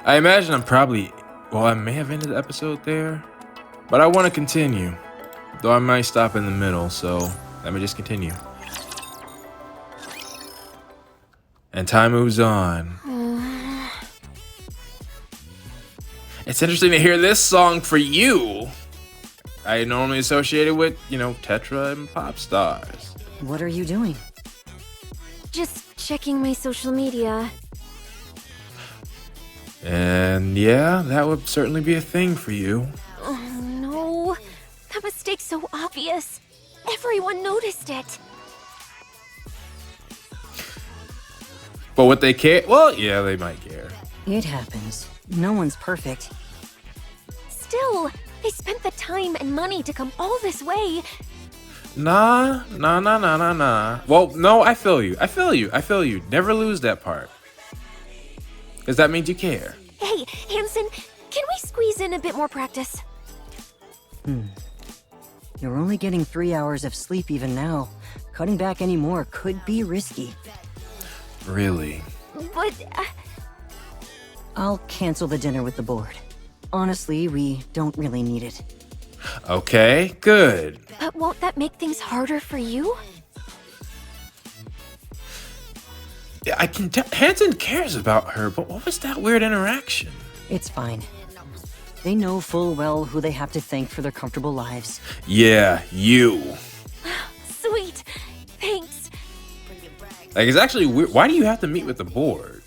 I imagine I'm probably, well, I may have ended the episode there, but I want to continue. Though I might stop in the middle, so let me just continue. And time moves on. It's interesting to hear this song for you. I normally associate it with, Tetra and pop stars. What are you doing? Just checking my social media. And yeah, that would certainly be a thing for you. Oh no, that mistake's so obvious. Everyone noticed it. But what they care? Well, yeah, they might care. It happens. No one's perfect. Still, they spent the time and money to come all this way. Nah. Well, no, I feel you. Never lose that part. Because that means you care. Hey, Hansen, can we squeeze in a bit more practice? You're only getting 3 hours of sleep even now. Cutting back any more could be risky. Really? But, I'll cancel the dinner with the board. Honestly, we don't really need it. Okay, good. but won't that make things harder for you? Yeah, I can tell Hansen cares about her, but what was that weird interaction? It's fine. They know full well who they have to thank for their comfortable lives. Yeah, you. Sweet. Thanks. Like, it's actually weird. Why do you have to meet with the board?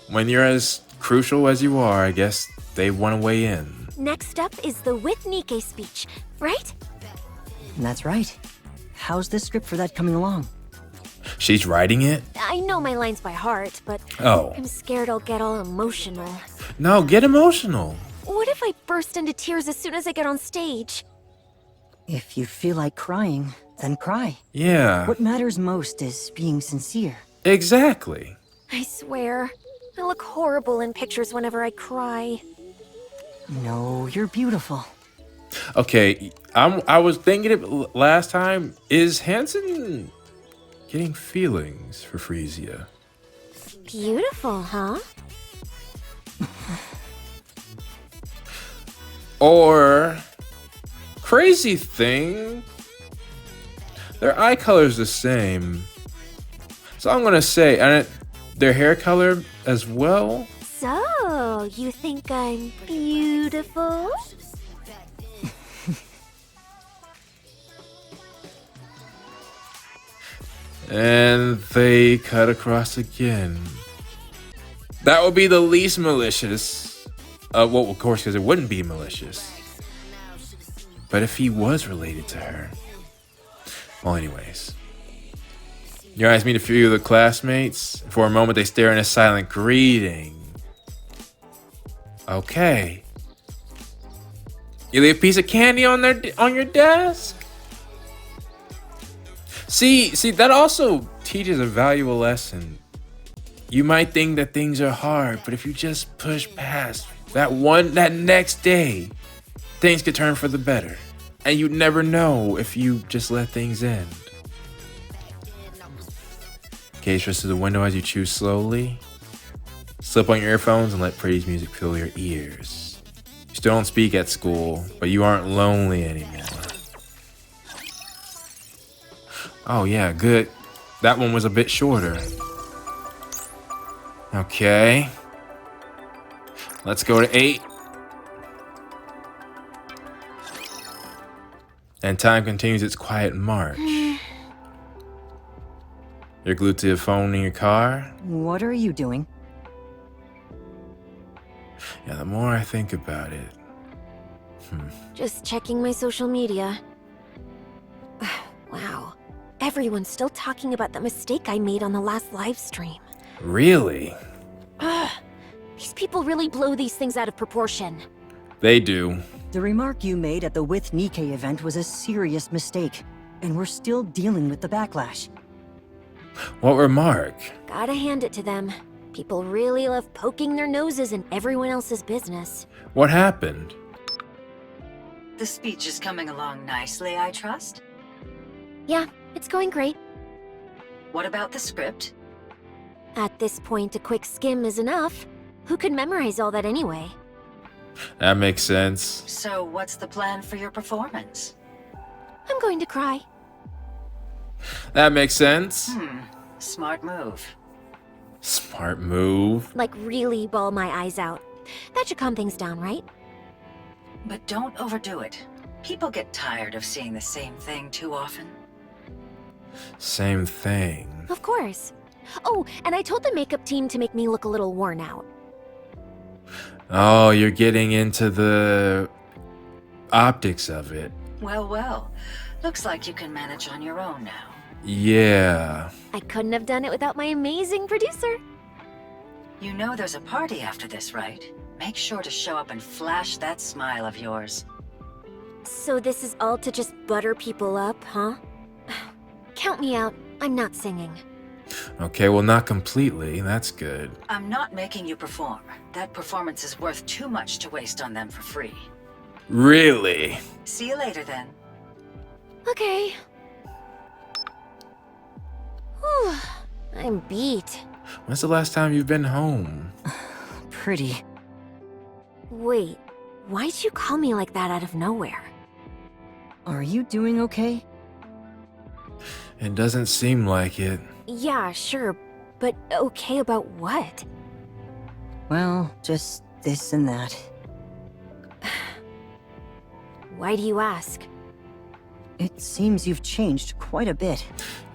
When you're as crucial as you are, I guess they want to weigh in. Next up is the with Nikke speech, right? That's right. How's the script for that coming along? She's writing it? I know my lines by heart, but Oh. I'm scared I'll get all emotional. No, get emotional. What if I burst into tears as soon as I get on stage? If you feel like crying, then cry. Yeah. What matters most is being sincere. Exactly. I swear, I look horrible in pictures whenever I cry. No, you're beautiful. Okay, I was thinking it last time. Is Hansen getting feelings for Freesia? Beautiful, huh? Or crazy thing, their eye color's the same. So I'm gonna say, and their hair color as well. So, you think I'm beautiful? And they cut across again. That would be the least malicious. Well, of course, because it wouldn't be malicious. But if he was related to her. Well, anyways. Your eyes meet a few of the classmates. For a moment, they stare in a silent greeting. Okay. You leave a piece of candy on your desk? See, that also teaches a valuable lesson. You might think that things are hard, but if you just push past that next day, things could turn for the better. And you'd never know if you just let things end. Gaze just to the window as you chew slowly. Slip on your earphones and let Pretty's music fill your ears. You still don't speak at school, but you aren't lonely anymore. Oh yeah, good. That one was a bit shorter. Okay. Let's go to 8. And time continues its quiet march. You're glued to your phone in your car. What are you doing? Yeah, the more I think about it. Just checking my social media. Wow. Everyone's still talking about the mistake I made on the last live stream. Really? These people really blow these things out of proportion. They do. The remark you made at the With Nikke event was a serious mistake, and we're still dealing with the backlash. What remark? Gotta hand it to them. People really love poking their noses in everyone else's business. What happened? The speech is coming along nicely, I trust. Yeah, it's going great. What about the script? At this point, a quick skim is enough. Who could memorize all that anyway? That makes sense. So what's the plan for your performance? I'm going to cry. That makes sense. Smart move. Smart move. Like, really bawl my eyes out. That should calm things down, right? But don't overdo it. People get tired of seeing the same thing too often. Same thing. Of course. Oh, and I told the makeup team to make me look a little worn out. Oh, you're getting into the optics of it. Well, well. Looks like you can manage on your own now. Yeah. I couldn't have done it without my amazing producer. You know there's a party after this, right? Make sure to show up and flash that smile of yours. So this is all to just butter people up, huh? Count me out. I'm not singing. Okay, well, not completely. That's good. I'm not making you perform. That performance is worth too much to waste on them for free. Really? See you later then. Okay. Whew. I'm beat. When's the last time you've been home? Pretty. Wait, why'd you call me like that out of nowhere? Are you doing okay? It doesn't seem like it. Yeah, sure, but okay about what? Well, just this and that. Why do you ask? It seems you've changed quite a bit.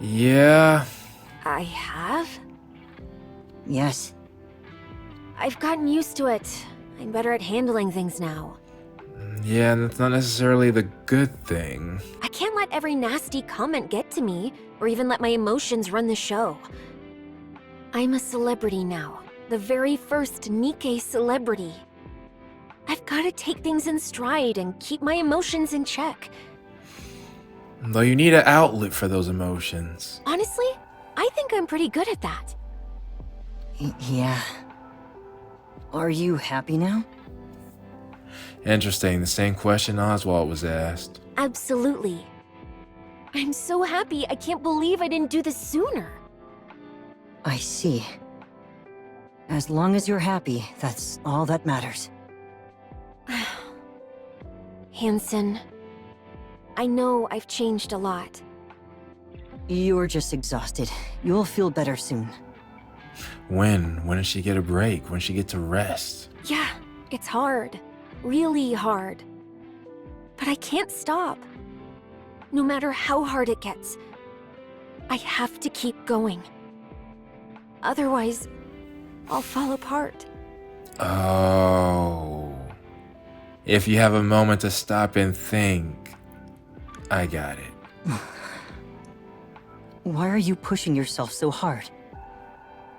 Yeah. I have? Yes. I've gotten used to it. I'm better at handling things now. Yeah, and that's not necessarily the good thing. I can't let every nasty comment get to me, or even let my emotions run the show. I'm a celebrity now. The very first Nikke celebrity. I've got to take things in stride and keep my emotions in check. Though you need an outlet for those emotions. Honestly, I think I'm pretty good at that. Yeah. Are you happy now? Interesting, the same question Oswald was asked. Absolutely. I'm so happy, I can't believe I didn't do this sooner. I see. As long as you're happy, that's all that matters. Hansen, I know I've changed a lot. You're just exhausted. You'll feel better soon. When? When does she get a break? When does she get to rest? Yeah, it's hard. Really hard. But I can't stop. No matter how hard it gets, I have to keep going. Otherwise, I'll fall apart. Oh. If you have a moment to stop and think, I got it. Why are you pushing yourself so hard?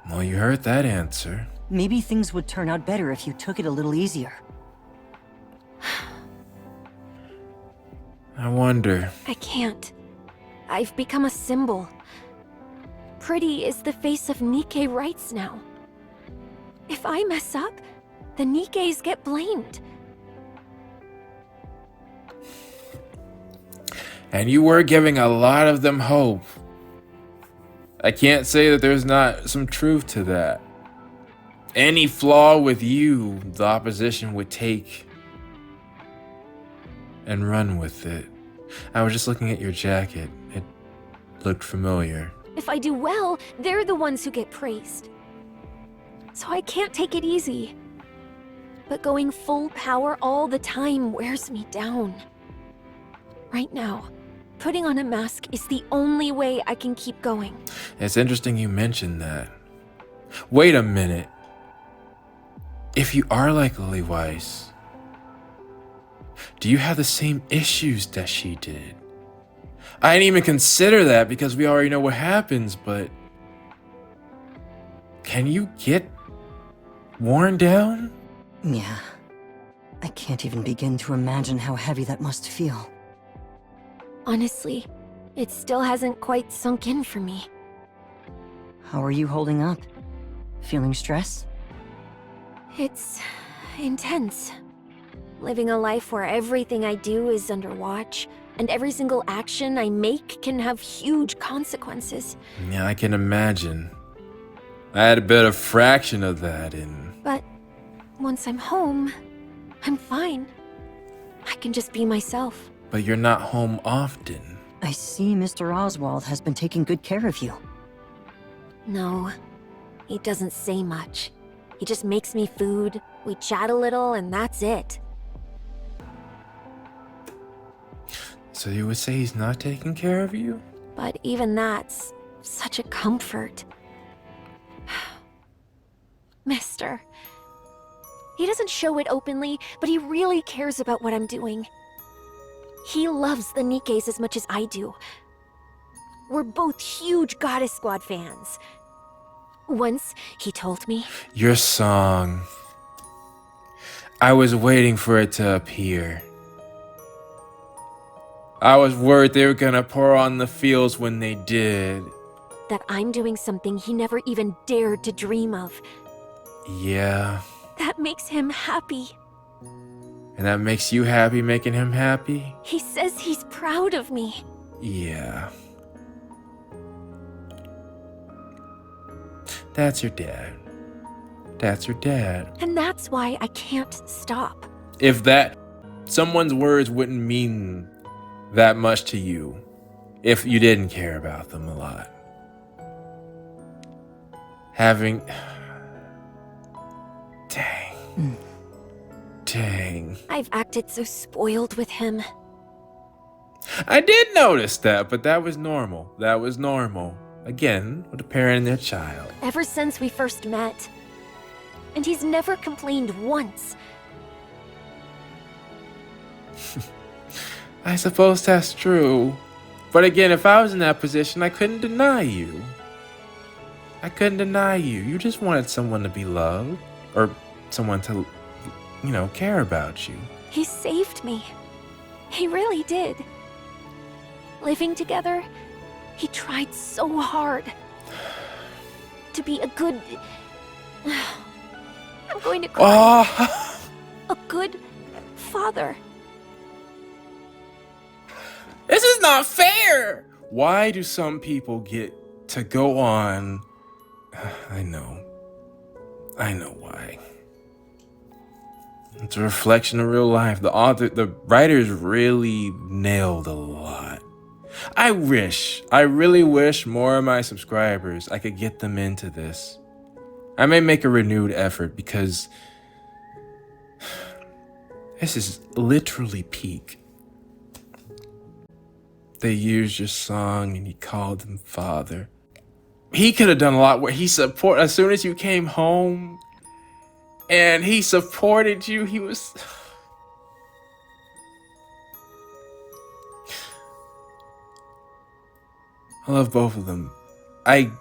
Well, you heard that answer. Maybe things would turn out better if you took it a little easier. I wonder. I can't. I've become a symbol. Pretty is the face of Nikke rights now. If I mess up, the Nikkes get blamed. And you were giving a lot of them hope. I can't say that there's not some truth to that. Any flaw with you, the opposition would take and run with it. I was just looking at your jacket. It looked familiar. If I do well, they're the ones who get praised. So I can't take it easy. But going full power all the time wears me down. Right now, putting on a mask is the only way I can keep going. It's interesting you mentioned that. Wait a minute. If you are like Lily Weiss, do you have the same issues that she did? I didn't even consider that because we already know what happens, but can you get worn down? Yeah. I can't even begin to imagine how heavy that must feel. Honestly, it still hasn't quite sunk in for me. How are you holding up? Feeling stressed? It's intense. Living a life where everything I do is under watch, and every single action I make can have huge consequences. Yeah, I can imagine. I had a bit of fraction of that in. But once I'm home, I'm fine. I can just be myself. But you're not home often. I see Mr. Oswald has been taking good care of you. No, he doesn't say much. He just makes me food, we chat a little, and that's it. So you would say he's not taking care of you? But even that's such a comfort. Mister. He doesn't show it openly, but he really cares about what I'm doing. He loves the Nikkes as much as I do. We're both huge Goddess Squad fans. Once, he told me... Your song. I was waiting for it to appear. I was worried they were gonna pour on the fields when they did. that I'm doing something he never even dared to dream of. Yeah. That makes him happy. And that makes you happy making him happy? He says he's proud of me. Yeah. That's your dad. That's your dad. And that's why I can't stop. If that, someone's words wouldn't mean that much to you if you didn't care about them a lot. Having... Dang. Dang. I've acted so spoiled with him. I did notice that, but that was normal. That was normal. Again, with a parent and their child. Ever since we first met. And he's never complained once. I suppose that's true. But again, if I was in that position, I couldn't deny you. I couldn't deny you. You just wanted someone to be loved. Or someone to, you know, care about you. He saved me. He really did. Living together, he tried so hard. To be a good... I'm going to cry. Oh. A good father. This is not fair! Why do some people get to go on... I know why. It's a reflection of real life. The writers really nailed a lot. I really wish more of my subscribers, I could get them into this. I may make a renewed effort because this is literally peak. They used your song and you called him father. He could have done a lot where he as soon as you came home and he supported you, he was... I love both of them. I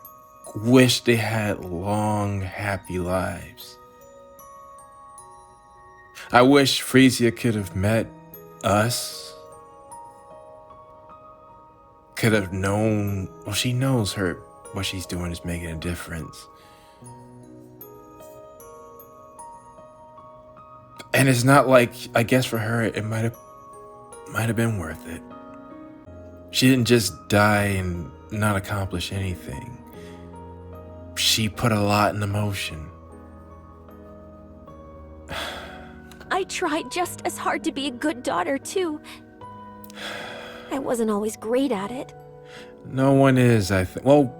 wish they had long, happy lives. I wish Freesia could have met us. Could have known, well, she knows what she's doing is making a difference. And it's not like, I guess for her, it might have been worth it. She didn't just die and not accomplish anything. She put a lot in motion. I tried just as hard to be a good daughter, too. I wasn't always great at it. No one is, I think. Well,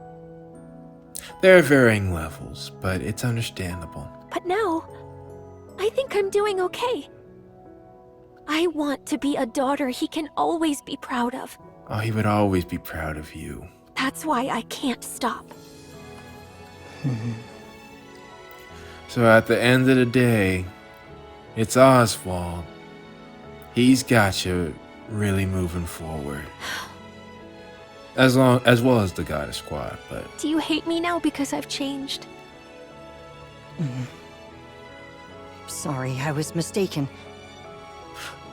there are varying levels, but it's understandable. But now, I think I'm doing okay. I want to be a daughter he can always be proud of. Oh, he would always be proud of you. That's why I can't stop. So at the end of the day, it's Oswald. He's got you really moving forward. As well as the Goddess Squad, but... Do you hate me now because I've changed? Sorry, I was mistaken.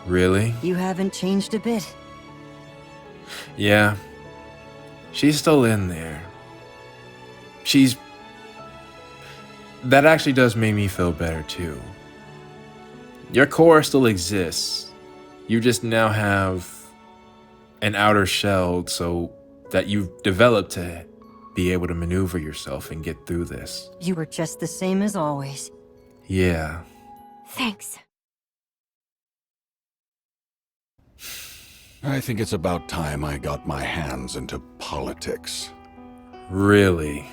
Really? You haven't changed a bit. Yeah. She's still in there. That actually does make me feel better, too. Your core still exists. You just now have an outer shell so that you've developed to be able to maneuver yourself and get through this. You were just the same as always. Yeah. Thanks. I think it's about time I got my hands into politics. Really?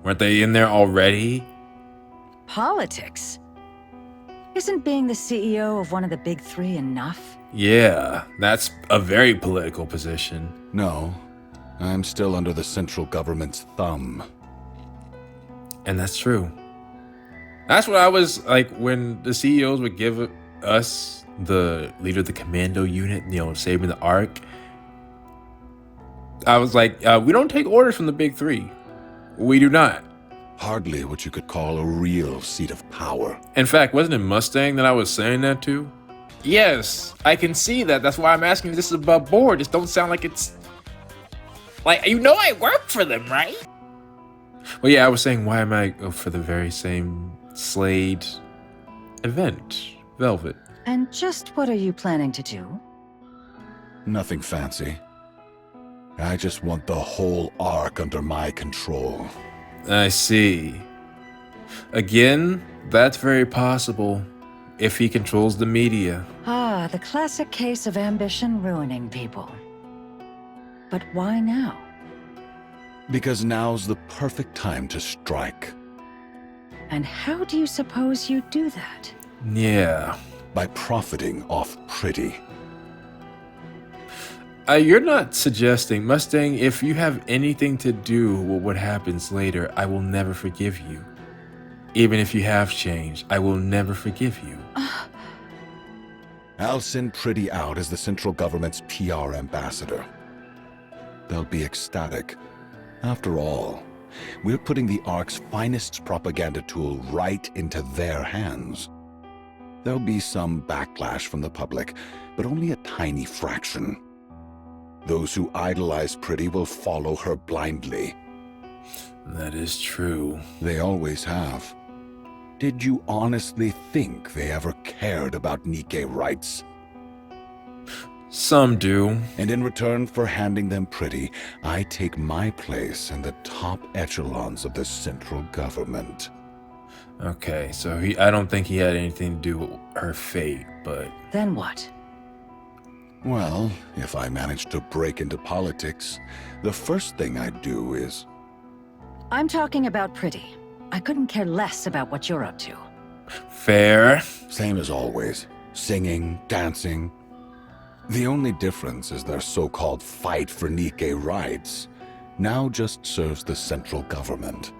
Weren't they in there already? Politics? Isn't being the CEO of one of the big three enough? Yeah, that's a very political position. No, I'm still under the central government's thumb. And that's true. That's what I was like when the CEOs would give us the leader of the commando unit, saving the Ark. I was like, we don't take orders from the big three. We do not. Hardly what you could call a real seat of power. In fact, wasn't it Mustang that I was saying that to? Yes, I can see that. That's why I'm asking if this is above board. Just don't sound like it's... Like, I work for them, right? Well, yeah, I was saying, why am I for the very same Slade event? Velvet. And just what are you planning to do? Nothing fancy. I just want the whole Ark under my control. I see. Again, that's very possible if he controls the media. Ah, the classic case of ambition ruining people. But why now? Because now's the perfect time to strike. And how do you suppose you do that? Yeah. By profiting off Pretty. You're not suggesting, Mustang, if you have anything to do with what happens later, I will never forgive you. Even if you have changed, I will never forgive you. I'll send Pretty out as the central government's PR ambassador. They'll be ecstatic. After all, we're putting the Ark's finest propaganda tool right into their hands. There'll be some backlash from the public, but only a tiny fraction. Those who idolize Pretty will follow her blindly. That is true. They always have. Did you honestly think they ever cared about Nikke rights? Some do. And in return for handing them Pretty, I take my place in the top echelons of the central government. Okay, so I don't think he had anything to do with her fate, but... Then what? Well, if I manage to break into politics, the first thing I'd do is... I'm talking about Pretty. I couldn't care less about what you're up to. Fair. Same as always. Singing, dancing. The only difference is their so-called fight for Nikke rights now just serves the central government.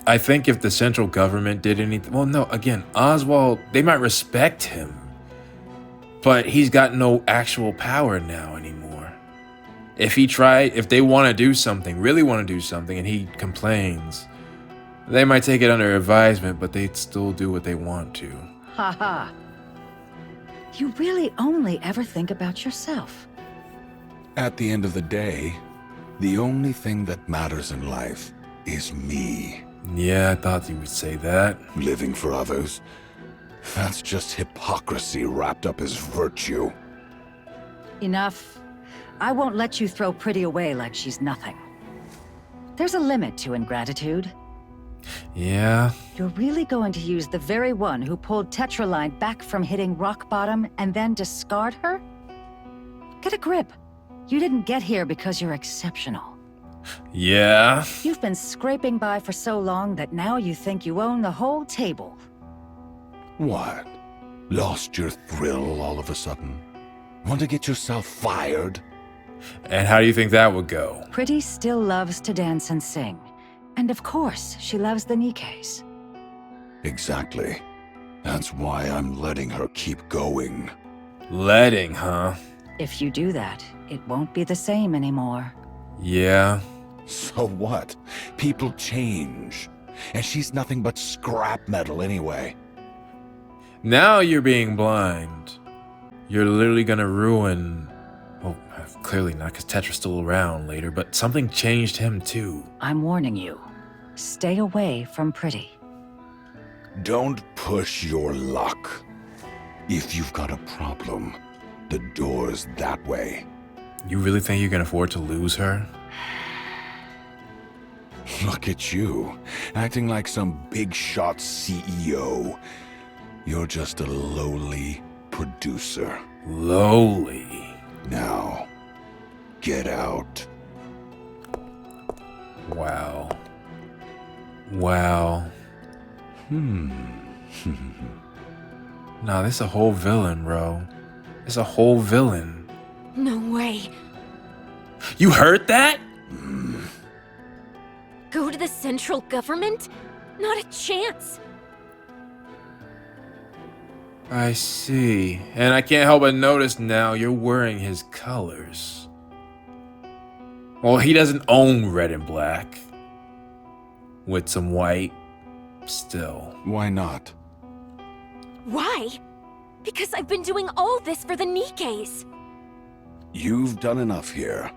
I think if the central government did anything... Well, no, again, Oswald, they might respect him. But he's got no actual power now anymore. If they want to do something, really want to do something, and he complains, they might take it under advisement, but they'd still do what they want to. Ha. You really only ever think about yourself. At the end of the day, the only thing that matters in life is me. Yeah, I thought you would say that. Living for others, that's just hypocrisy wrapped up as virtue. Enough. I won't let you throw Pretty away like she's nothing. There's a limit to ingratitude. Yeah. You're really going to use the very one who pulled Tetraline back from hitting rock bottom and then discard her? Get a grip. You didn't get here because you're exceptional. Yeah. You've been scraping by for so long that now you think you own the whole table. What? Lost your thrill all of a sudden? Want to get yourself fired? And how do you think that would go? Pretty still loves to dance and sing. And of course, she loves the Nikkes. Exactly. That's why I'm letting her keep going. Letting, huh? If you do that, it won't be the same anymore. Yeah. So what? People change. And she's nothing but scrap metal anyway. Now you're being blind. You're literally gonna ruin... Well, clearly not, because Tetra's still around later, but something changed him too. I'm warning you. Stay away from Pretty. Don't push your luck. If you've got a problem, The door's that way. You really think you can afford to lose her? Look at you, acting like some big shot CEO. You're just a lowly producer. Lowly. Now, get out. Wow. Wow. Nah, this a whole villain, bro. It's a whole villain. No way. You heard that? Go to the central government? Not a chance. I see. And I can't help but notice now you're wearing his colors. Well, he doesn't own red and black. With some white, still. Why not? Why? Because I've been doing all this for the Nikkes. You've done enough here.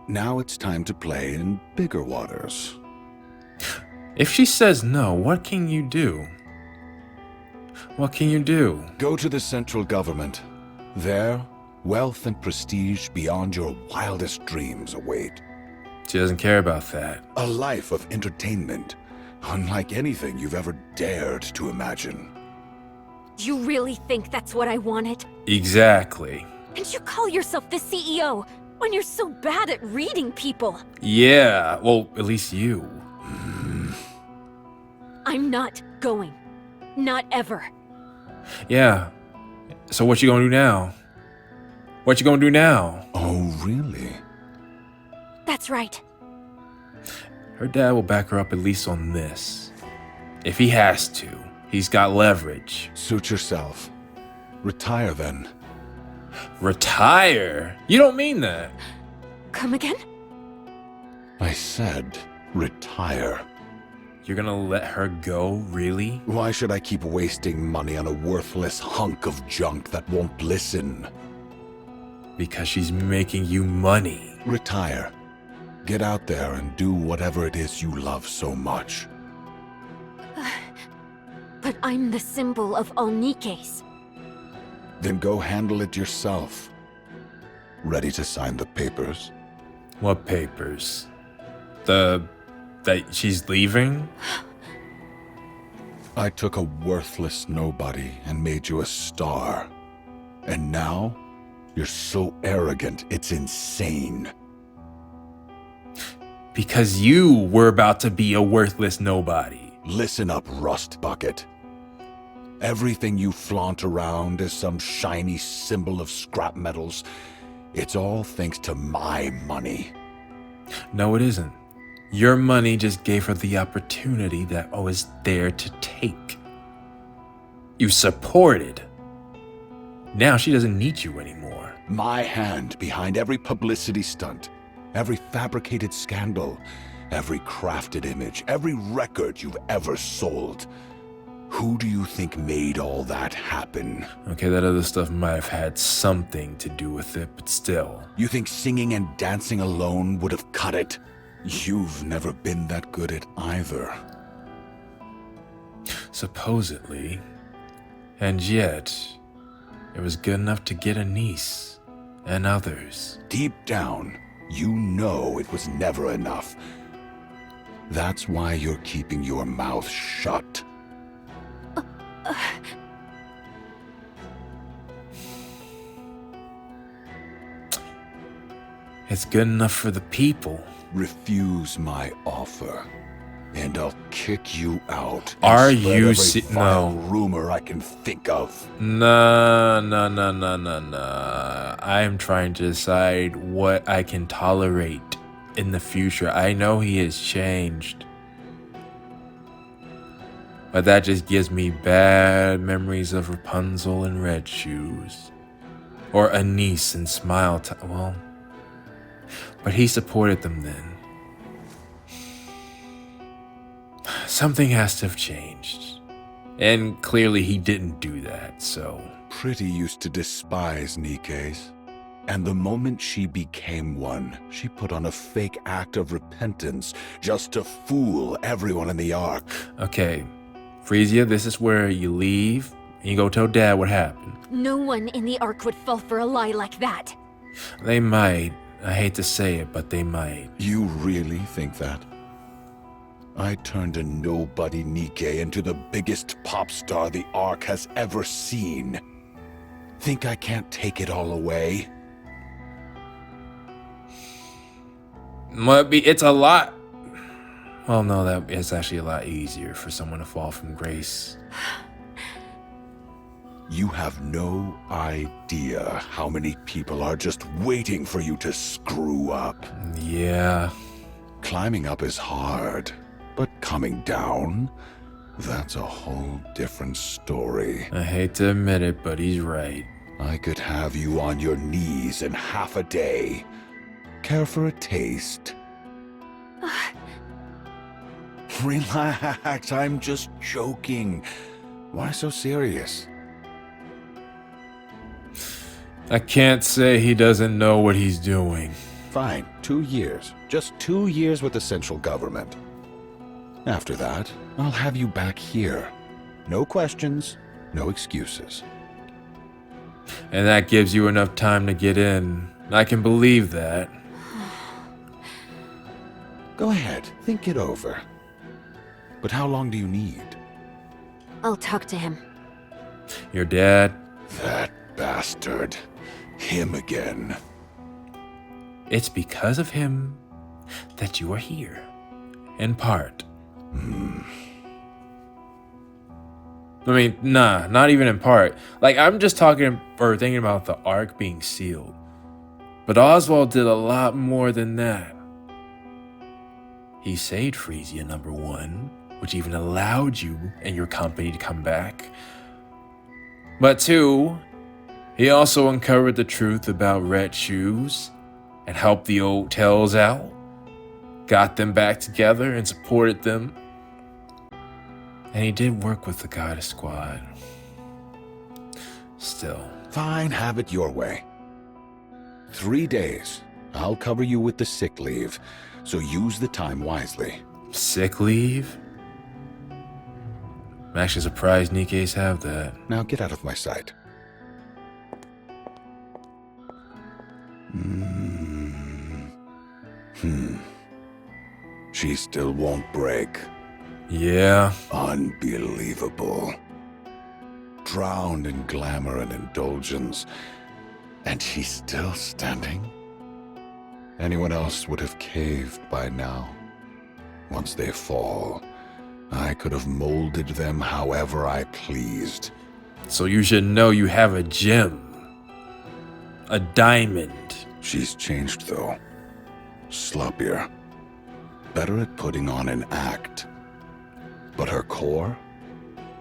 Now it's time to play in bigger waters. If she says no, what can you do? What can you do? Go to the central government. There, wealth and prestige beyond your wildest dreams await. She doesn't care about that. A life of entertainment, unlike anything you've ever dared to imagine. You really think that's what I wanted? Exactly. And you call yourself the CEO when you're so bad at reading people? Yeah, well, at least you. I'm not going. Not ever. Yeah. So what you gonna do now? What you gonna do now? Oh, really? That's right. Her dad will back her up at least on this. If he has to. He's got leverage. Suit yourself. Retire then. Retire? You don't mean that. Come again? I said, retire. You're gonna let her go, really? Why should I keep wasting money on a worthless hunk of junk that won't listen? Because she's making you money. Retire. Get out there and do whatever it is you love so much. But I'm the symbol of all Nikkes. Then go handle it yourself. Ready to sign the papers? What papers? That she's leaving? I took a worthless nobody and made you a star. And now, you're so arrogant, it's insane. Because you were about to be a worthless nobody. Listen up, Rust Bucket. Everything you flaunt around as some shiny symbol of scrap metals, it's all thanks to my money. No, it isn't. Your money just gave her the opportunity that was there to take. You supported. Now she doesn't need you anymore. My hand behind every publicity stunt, every fabricated scandal, every crafted image, every record you've ever sold. Who do you think made all that happen? Okay, that other stuff might have had something to do with it, but still. You think singing and dancing alone would have cut it? You've never been that good at either. Supposedly. And yet, it was good enough to get Anise and others. Deep down, you know it was never enough. That's why you're keeping your mouth shut. It's good enough for the people. Refuse my offer, and I'll kick you out. Are and spread you every vile no rumor I can think of. Nah. I am trying to decide what I can tolerate in the future. I know he has changed. But that just gives me bad memories of Rapunzel in red shoes. Or Anise in Smile Time. Well, but he supported them then. Something has to have changed. And clearly he didn't do that, so... Pretty used to despise Nikkes. And the moment she became one, she put on a fake act of repentance just to fool everyone in the Ark. Okay, Freesia, this is where you leave And you go tell Dad what happened. No one in the Ark would fall for a lie like that. They might. I hate to say it, but they might. You really think that? I turned a nobody Nikke into the biggest pop star the Ark has ever seen. Think I can't take it all away? It's a lot. Well, no, that is actually a lot easier for someone to fall from grace. You have no idea how many people are just waiting for you to screw up. Yeah. Climbing up is hard, but coming down, that's a whole different story. I hate to admit it, but he's right. I could have you on your knees in half a day. Care for a taste? Relax, I'm just joking. Why so serious? I can't say he doesn't know what he's doing. Fine, 2 years. Just 2 years with the central government. After that, I'll have you back here. No questions, no excuses. And that gives you enough time to get in. I can believe that. Go ahead, think it over. But how long do you need? I'll talk to him. Your dad? That bastard. Him again. It's because of him that you are here. In part. I mean, nah, not even in part. Like, I'm just talking or thinking about the Ark being sealed. But Oswald did a lot more than that. He saved Freesia, #1, which even allowed you and your company to come back. But 2, he also uncovered the truth about Red Shoes and helped the old Tails out, got them back together and supported them. And he did work with the Goddess Squad. Still. Fine, have it your way. 3 days. I'll cover you with the sick leave, so use the time wisely. Sick leave? I'm actually surprised Nikke's have that. Now get out of my sight. She still won't break. Yeah. Unbelievable. Drowned in glamour and indulgence, and she's still standing? Anyone else would have caved by now. Once they fall, I could have molded them however I pleased. So you should know you have a gem. A diamond. She's changed, though. Sloppier. Better at putting on an act. But her core?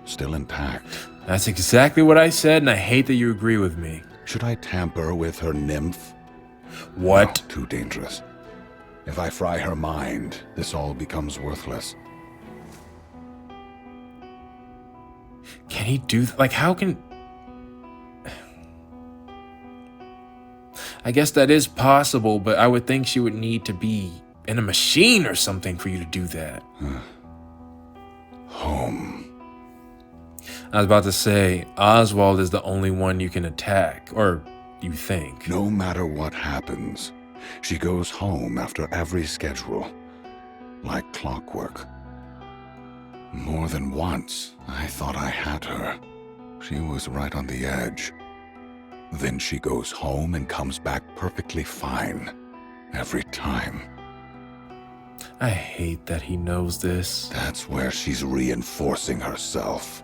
Still intact. That's exactly what I said, and I hate that you agree with me. Should I tamper with her nymph? What? No, too dangerous. If I fry her mind, this all becomes worthless. Can he do like how can I guess that is possible, but I would think she would need to be in a machine or something for you to do that. Home. I was about to say, Oswald is the only one you can attack, or you think. No matter what happens, she goes home after every schedule. Like clockwork. More than once, I thought I had her. She was right on the edge. Then she goes home and comes back perfectly fine. Every time. I hate that he knows this. That's where she's reinforcing herself.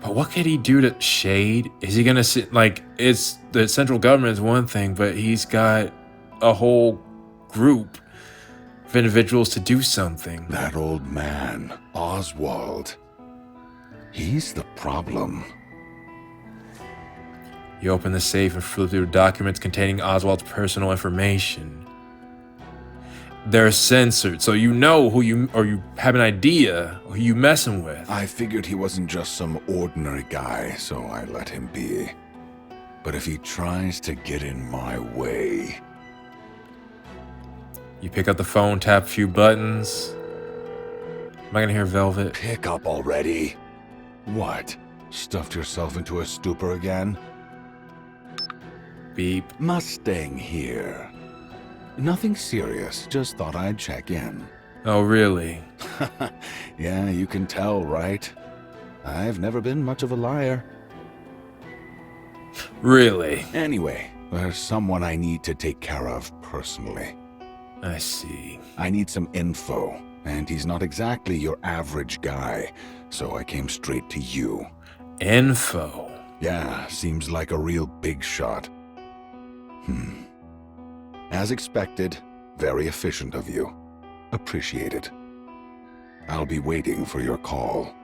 But what could he do to shade? Is he gonna sit like it's the central government is one thing, but he's got a whole group of individuals to do something. That old man, Oswald. He's the problem. You open the safe and flip through documents containing Oswald's personal information. They're censored, so you know who you have an idea who you messing with. I figured he wasn't just some ordinary guy, so I let him be. But if he tries to get in my way... You pick up the phone, tap a few buttons. Am I gonna hear Velvet? Pick up already. What? Stuffed yourself into a stupor again? Beep. Mustang here. Nothing serious, just thought I'd check in. Oh, really? Yeah, you can tell, right? I've never been much of a liar. Really? Anyway, there's someone I need to take care of personally. I see. I need some info, and he's not exactly your average guy, so I came straight to you. Info. Yeah, seems like a real big shot. As expected, very efficient of you. Appreciate it. I'll be waiting for your call.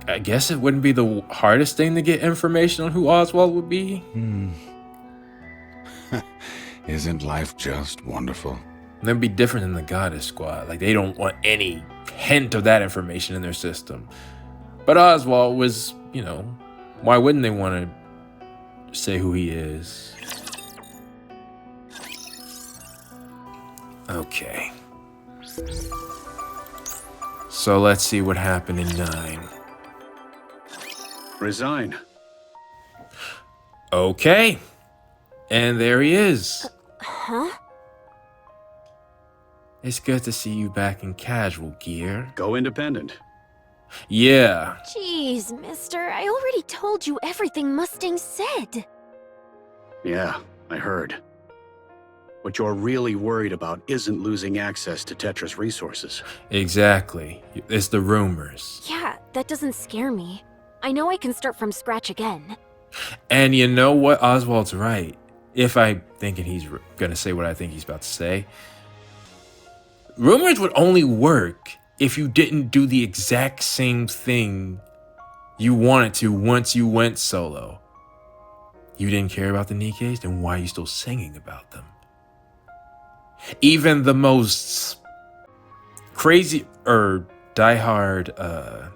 I guess it wouldn't be the hardest thing to get information on who Oswald would be. Isn't life just wonderful? That'd be different than the Goddess Squad. Like, they don't want any hint of that information in their system. But Oswald was, you know, why wouldn't they want to say who he is? Okay. So let's see what happened in 9. Resign. Okay. And there he is. Huh? It's good to see you back in casual gear. Go independent. Yeah. Jeez, mister, I already told you everything Mustang said. Yeah, I heard. What you're really worried about isn't losing access to Tetra's resources. Exactly. It's the rumors. Yeah, that doesn't scare me. I know I can start from scratch again. And you know what? Oswald's right. If I'm thinking he's going to say what I think he's about to say. Rumors would only work if you didn't do the exact same thing you wanted to once you went solo. You didn't care about the Nikkes, then why are you still singing about them? Even the most crazy or diehard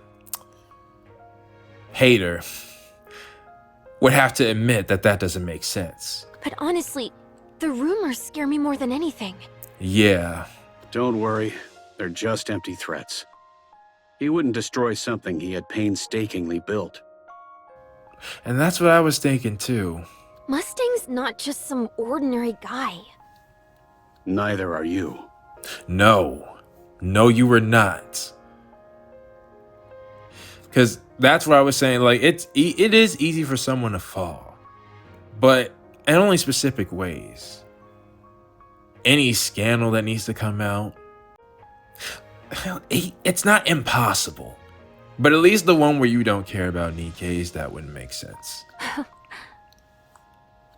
hater would have to admit that that doesn't make sense. But honestly, the rumors scare me more than anything. Yeah. Don't worry, they're just empty threats. He wouldn't destroy something he had painstakingly built. And that's what I was thinking too. Mustang's not just some ordinary guy. Neither are you. No. No, you were not. Because that's what I was saying. Like, it is easy for someone to fall. But in only specific ways. Any scandal that needs to come out, it's not impossible. But at least the one where you don't care about Nikkes, that wouldn't make sense.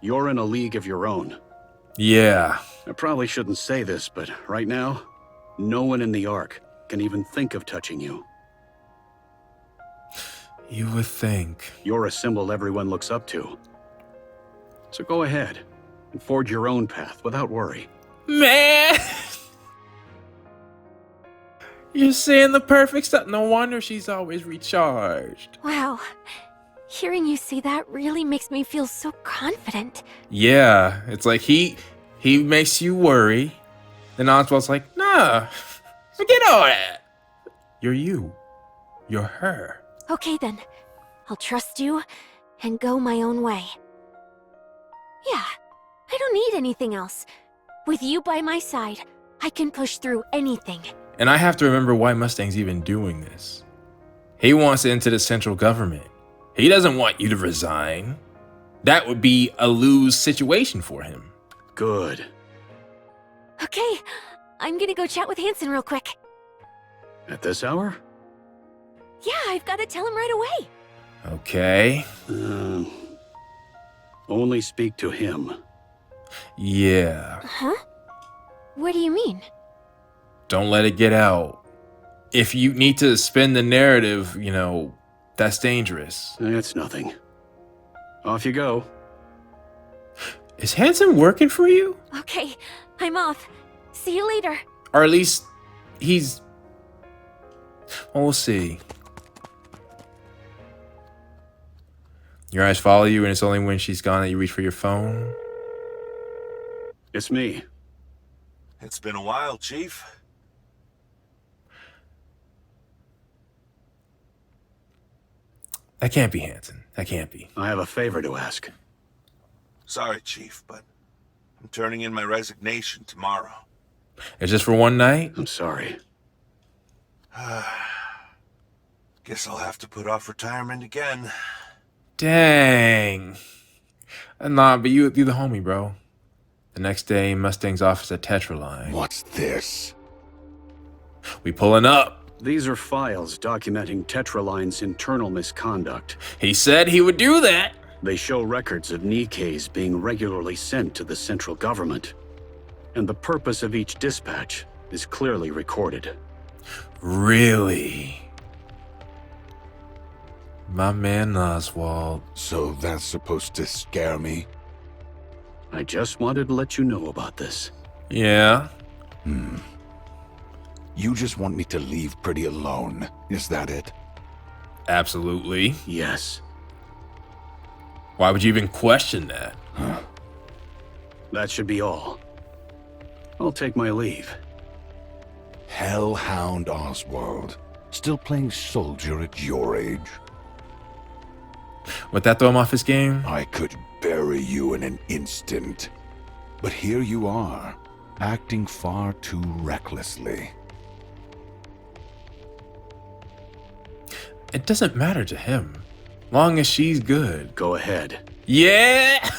You're in a league of your own. Yeah. I probably shouldn't say this, but right now, no one in the Ark can even think of touching you. You would think. You're a symbol everyone looks up to. So go ahead and forge your own path without worry. Man! You're saying the perfect stuff. No wonder she's always recharged. Wow. Hearing you say that really makes me feel so confident. Yeah, it's like he makes you worry. Then Oswald's like, nah, forget all that. You're you. You're her. Okay then. I'll trust you and go my own way. Yeah, I don't need anything else. With you by my side, I can push through anything. And I have to remember why Mustang's even doing this. He wants into the central government. He doesn't want you to resign. That would be a lose situation for him. Good. Okay, I'm gonna go chat with Hansen real quick. At this hour? Yeah, I've gotta tell him right away. Okay. Only speak to him. Yeah. Huh? What do you mean? Don't let it get out. If you need to spin the narrative, you know, that's dangerous. It's nothing. Off you go. Is Hansen working for you? Okay, I'm off. See you later. Or at least he's... Well, we'll see. Your eyes follow you, and it's only when she's gone that you reach for your phone. It's me. It's been a while, Chief. That can't be Hanson. That can't be. I have a favor to ask. Sorry, Chief, but I'm turning in my resignation tomorrow. It's just for one night? I'm sorry. Guess I'll have to put off retirement again. Dang. Nah, but you the homie, bro. The next day, Mustang's office at Tetraline. What's this? We pulling up. These are files documenting Tetraline's internal misconduct. He said he would do that. They show records of Nikkes being regularly sent to the central government. And the purpose of each dispatch is clearly recorded. Really? My man Oswald. So that's supposed to scare me? I just wanted to let you know about this. Yeah. You just want me to leave Pretty alone, is that it? Absolutely. Yes. Why would you even question that? That should be all. I'll take my leave. Hellhound Oswald. Still playing soldier at your age? Would that throw him off his game? I could bury you in an instant. But here you are, acting far too recklessly. It doesn't matter to him. Long as she's good. Go ahead. Yeah!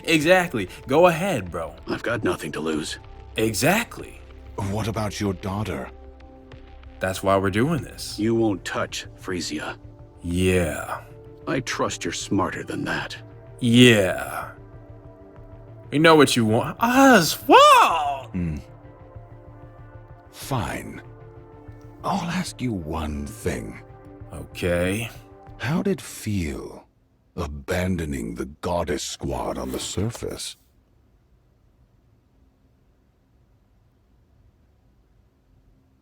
Exactly. Go ahead, bro. I've got nothing to lose. Exactly. What about your daughter? That's why we're doing this. You won't touch Freesia. Yeah. I trust you're smarter than that. Yeah. We know what you want. Oswald! Fine. I'll ask you one thing. Okay. How'd it feel, abandoning the Goddess Squad on the surface?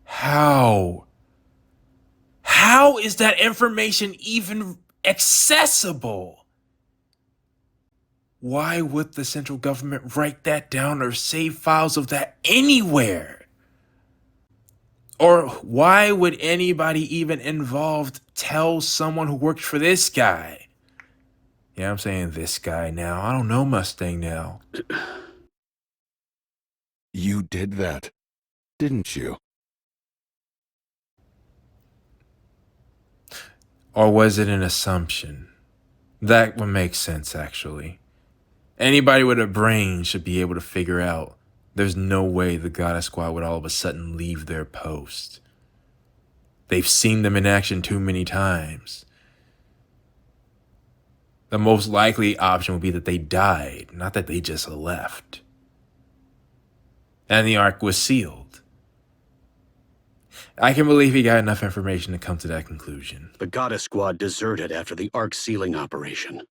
How? How is that information even accessible? Why would the central government write that down or save files of that anywhere? Or why would anybody even involved tell someone who worked for this guy? Yeah, I'm saying this guy now. I don't know Mustang now. You did that, didn't you? Or was it an assumption? That would make sense, actually. Anybody with a brain should be able to figure out there's no way the Goddess Squad would all of a sudden leave their post. They've seen them in action too many times. The most likely option would be that they died, not that they just left. And the Ark was sealed. I can believe he got enough information to come to that conclusion. The Goddess Squad deserted after the Ark sealing operation.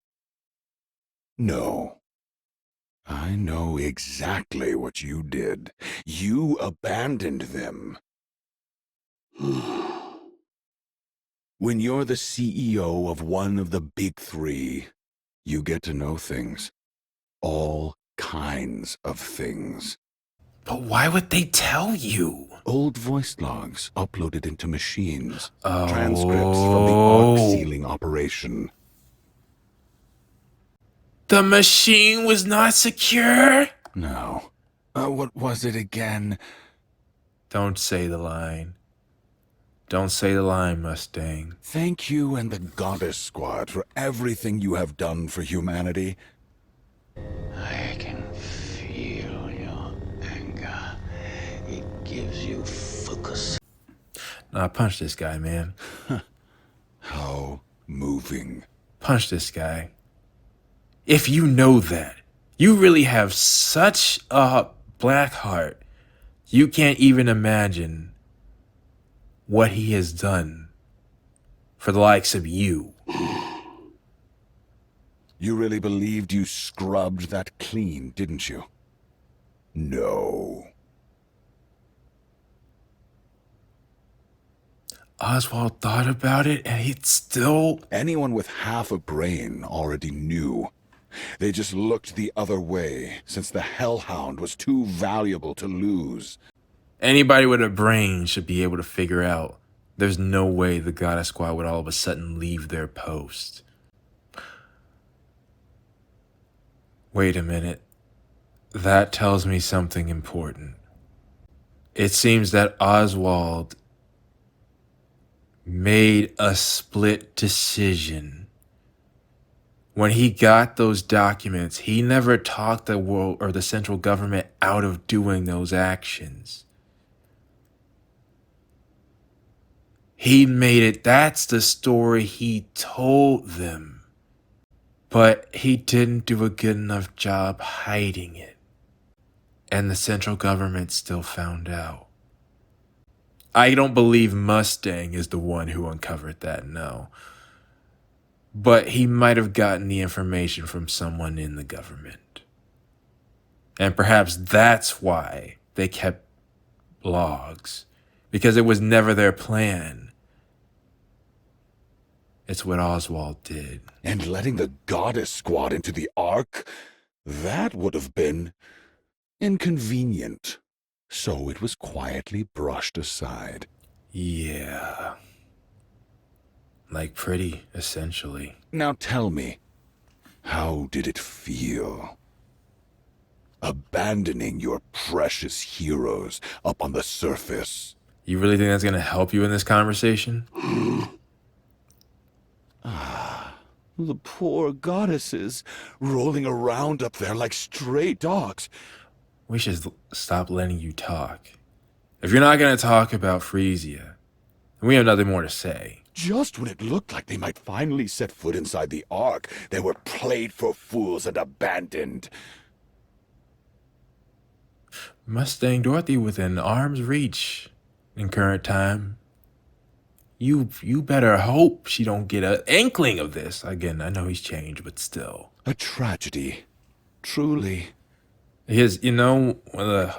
No. I know exactly what you did. You abandoned them. When you're the CEO of one of the big three, you get to know things. All kinds of things. But why would they tell you? Old voice logs uploaded into machines. Oh. Transcripts from the Ark sealing operation. The machine was not secure? No. What was it again? Don't say the line. Don't say the line, Mustang. Thank you and the Goddess Squad for everything you have done for humanity. I can feel your anger. It gives you focus. Nah, punch this guy, man. How moving. Punch this guy. If you know that, you really have such a black heart, you can't even imagine what he has done for the likes of you. You really believed you scrubbed that clean, didn't you? No. Oswald thought about it and he'd still... Anyone with half a brain already knew. They just looked the other way, since the Hellhound was too valuable to lose. Anybody with a brain should be able to figure out there's no way the Goddess Squad would all of a sudden leave their post. Wait a minute. That tells me something important. It seems that Oswald made a split decision. When he got those documents, he never talked the world or the central government out of doing those actions. He made it, that's the story he told them. But he didn't do a good enough job hiding it. And the central government still found out. I don't believe Mustang is the one who uncovered that, no. But he might have gotten the information from someone in the government. And perhaps that's why they kept logs. Because it was never their plan. It's what Oswald did. And letting the Goddess Squad into the Ark? That would have been inconvenient. So it was quietly brushed aside. Yeah. Like pretty, essentially. Now tell me, how did it feel? Abandoning your precious heroes up on the surface. You really think that's going to help you in this conversation? The poor goddesses, rolling around up there like stray dogs. We should stop letting you talk. If you're not going to talk about Freesia, then we have nothing more to say. Just when it looked like they might finally set foot inside the Ark, they were played for fools and abandoned. Mustang Dorothy within arm's reach in current time. You better hope she don't get an inkling of this. Again, I know he's changed, but still. A tragedy. Truly. His, one of the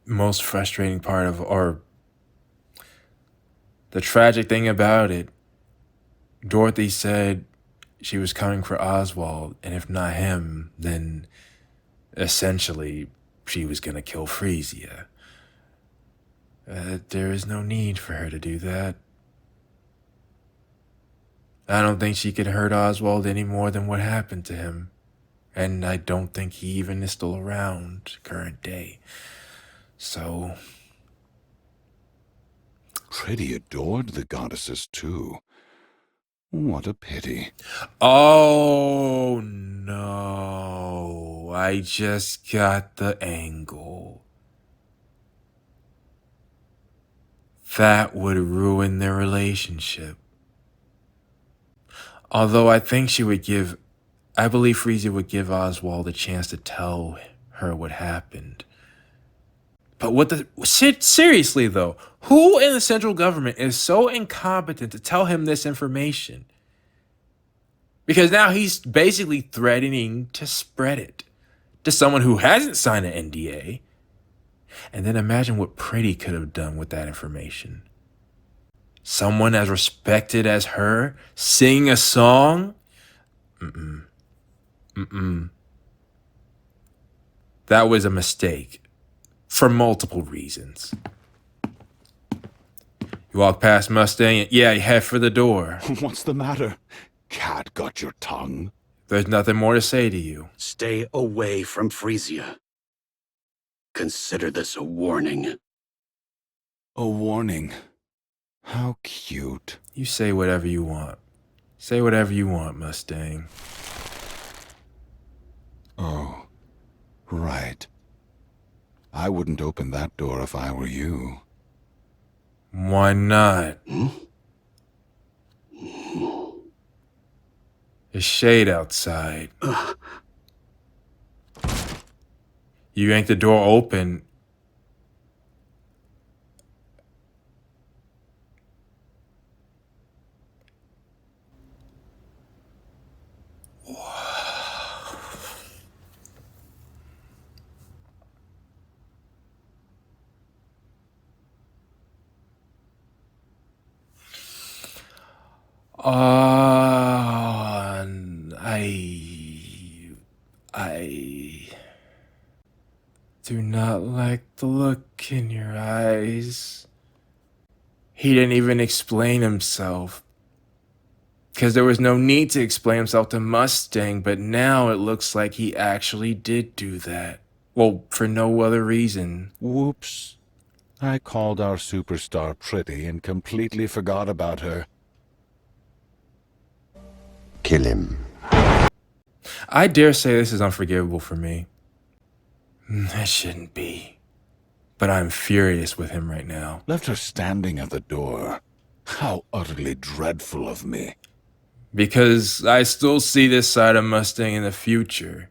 most frustrating part of, or the tragic thing about it, Dorothy said she was coming for Oswald, and if not him, then essentially she was going to kill Freesia. There is no need for her to do that. I don't think she could hurt Oswald any more than what happened to him. And I don't think he even is still around current day. So... Pretty adored the goddesses too. What a pity. Oh no. I just got the angle. That would ruin their relationship. Although I think I believe Freesia would give Oswald a chance to tell her what happened. But seriously though, who in the central government is so incompetent to tell him this information? Because now he's basically threatening to spread it to someone who hasn't signed an NDA. And then imagine what Pretty could have done with that information. Someone as respected as her sing a song? That was a mistake for multiple reasons. You walk past Mustang and you head for the door. What's the matter? Cat got your tongue? There's nothing more to say to you. Stay away from Freesia. Consider this a warning. A warning. How cute. You say whatever you want. Say whatever you want, Mustang. Oh, right. I wouldn't open that door if I were you. Why not? It's shade outside. You yank the door open. I do not like the look in your eyes. He didn't even explain himself. Because there was no need to explain himself to Mustang, but now it looks like he actually did do that. Well, for no other reason. Whoops. I called our superstar pretty and completely forgot about her. Kill him. I dare say this is unforgivable for me. It shouldn't be. But I'm furious with him right now. Left her standing at the door. How utterly dreadful of me. Because I still see this side of Mustang in the future.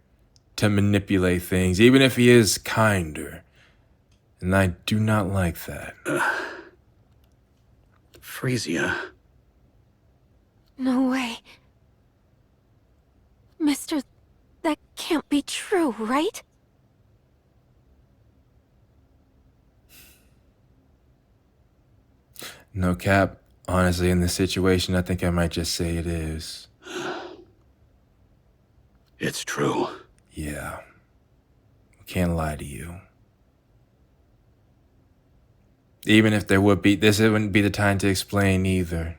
To manipulate things, even if he is kinder. And I do not like that. Freesia. No way. Mister, that can't be true, right? No cap. Honestly, in this situation, I think I might just say it is. It's true. Yeah. Can't lie to you. Even if there would be, this wouldn't be the time to explain either.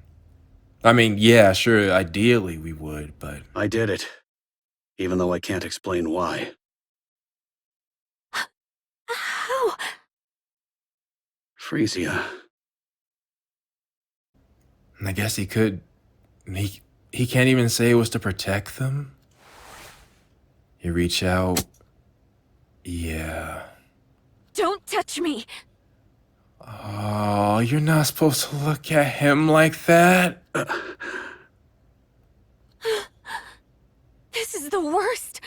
I mean, yeah, sure, ideally we would, but... I did it. Even though I can't explain why. How? Freesia. I guess he could... He can't even say it was to protect them? You reach out... Yeah. Don't touch me! Oh, you're not supposed to look at him like that. This is the worst!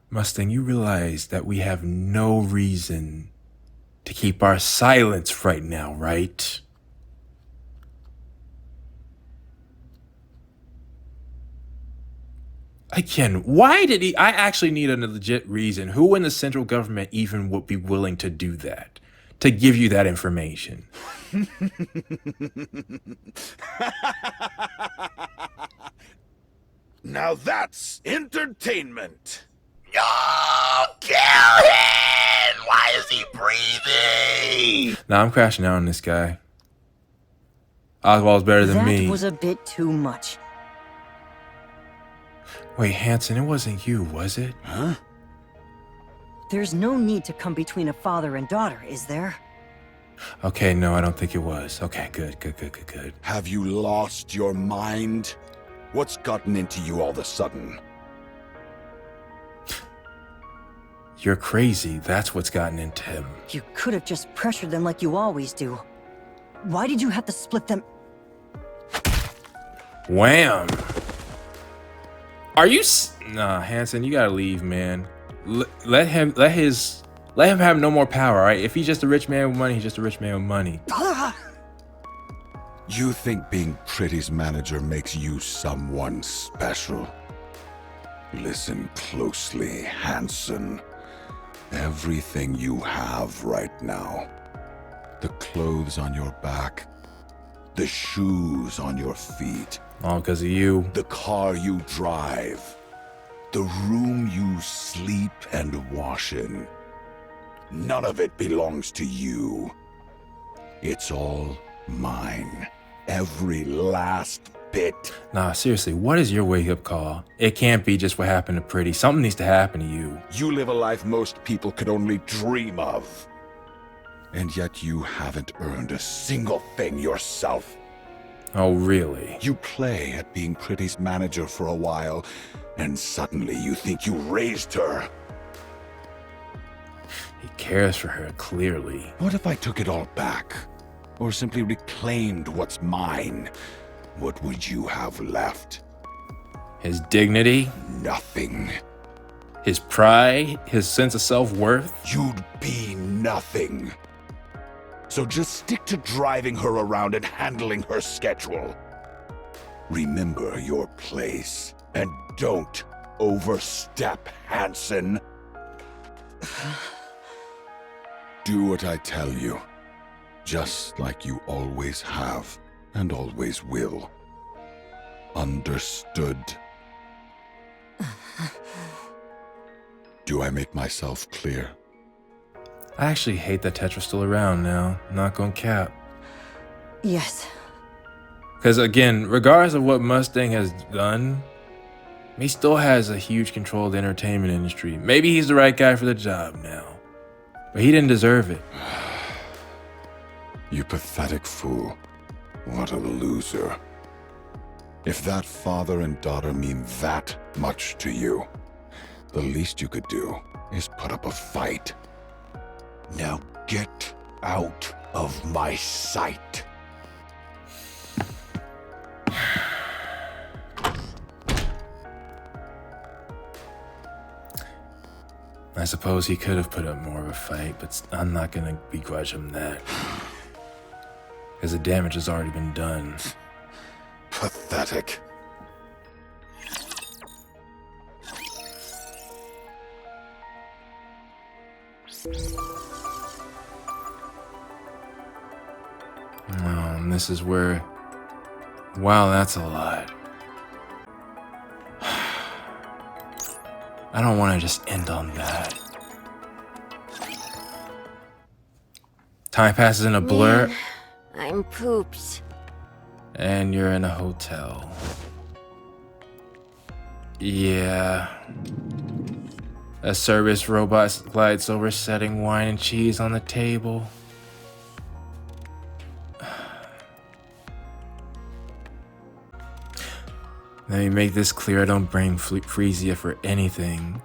Mustang, you realize that we have no reason to keep our silence right now, right? Again, why did he... I actually need a legit reason. Who in the central government even would be willing to do that? To give you that information? Now that's entertainment. No! Kill him! Why is he breathing? Nah, I'm crashing out on this guy. Oswald's better than me. That was a bit too much. Wait, Hanson, it wasn't you, was it? Huh? There's no need to come between a father and daughter, is there? Okay, no, I don't think it was. Okay, good. Have you lost your mind? What's gotten into you all of a sudden? You're crazy. That's what's gotten into him. You could have just pressured them like you always do. Why did you have to split them? Wham! Are you... Nah, Hanson, you gotta leave, man. Let him have no more power, alright? If he's just a rich man with money, he's just a rich man with money. You think being Pretty's manager makes you someone special? Listen closely, Hanson. Everything you have right now. The clothes on your back. The shoes on your feet. All because of you. The car you drive. The room you sleep and wash in. None of it belongs to you. It's all mine. Every last bit. Nah, seriously, what is your wake-up call? It can't be just what happened to Pretty. Something needs to happen to you. You live a life most people could only dream of. And yet you haven't earned a single thing yourself. Oh, really? You play at being Pretty's manager for a while, and suddenly you think you raised her. He cares for her, clearly. What if I took it all back? Or simply reclaimed what's mine? What would you have left? His dignity? Nothing. His pride? His sense of self-worth? You'd be nothing. So just stick to driving her around and handling her schedule. Remember your place, and don't overstep, Hanson. Do what I tell you, just like you always have. and always will. Understood? Do I make myself clear? I actually hate that Tetra's still around now. Not gonna cap. Yes. Because again, regardless of what Mustang has done, he still has a huge control of the entertainment industry. Maybe he's the right guy for the job now, but he didn't deserve it. You pathetic fool. What a loser. If that father and daughter mean that much to you, the least you could do is put up a fight. Now get out of my sight. I suppose he could have put up more of a fight, but I'm not gonna begrudge him that. Because the damage has already been done. Pathetic. Oh, and this is where... Wow, that's a lot. I don't want to just end on that. Time passes in a blur. Man, I'm pooped. And you're in a hotel. Yeah. A service robot glides over, setting wine and cheese on the table. Let me make this clear, I don't blame Freesia for anything.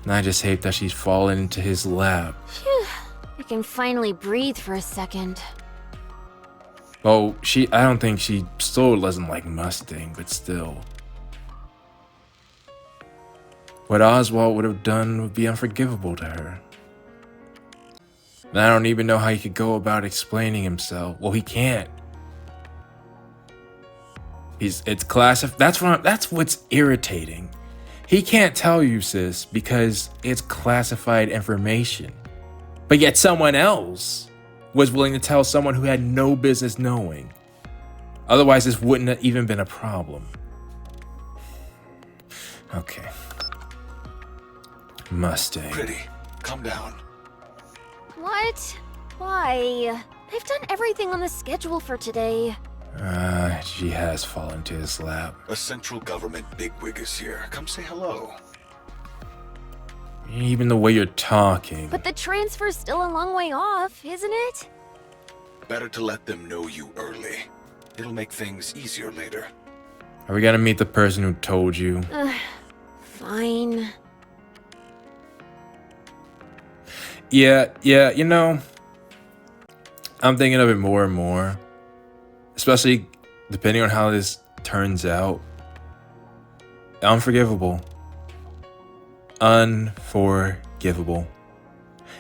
And I just hate that she's fallen into his lap. Phew, I can finally breathe for a second. Oh, I don't think she still doesn't like Mustang, but still. What Oswald would have done would be unforgivable to her. And I don't even know how he could go about explaining himself. Well, he can't. It's classified. That's what's irritating. He can't tell you, sis, because it's classified information. But yet someone else was willing to tell someone who had no business knowing. Otherwise, this wouldn't have even been a problem. Okay. Mustang. Pretty, calm down. What? Why? I've done everything on the schedule for today. She has fallen to his lap. A central government bigwig is here. Come say hello. Even the way you're talking. But the transfer's still a long way off, isn't it? Better to let them know you early. It'll make things easier later. Are we gonna meet the person who told you? Fine. Yeah, you know, I'm thinking of it more and more. Especially depending on how this turns out. Unforgivable. Unforgivable.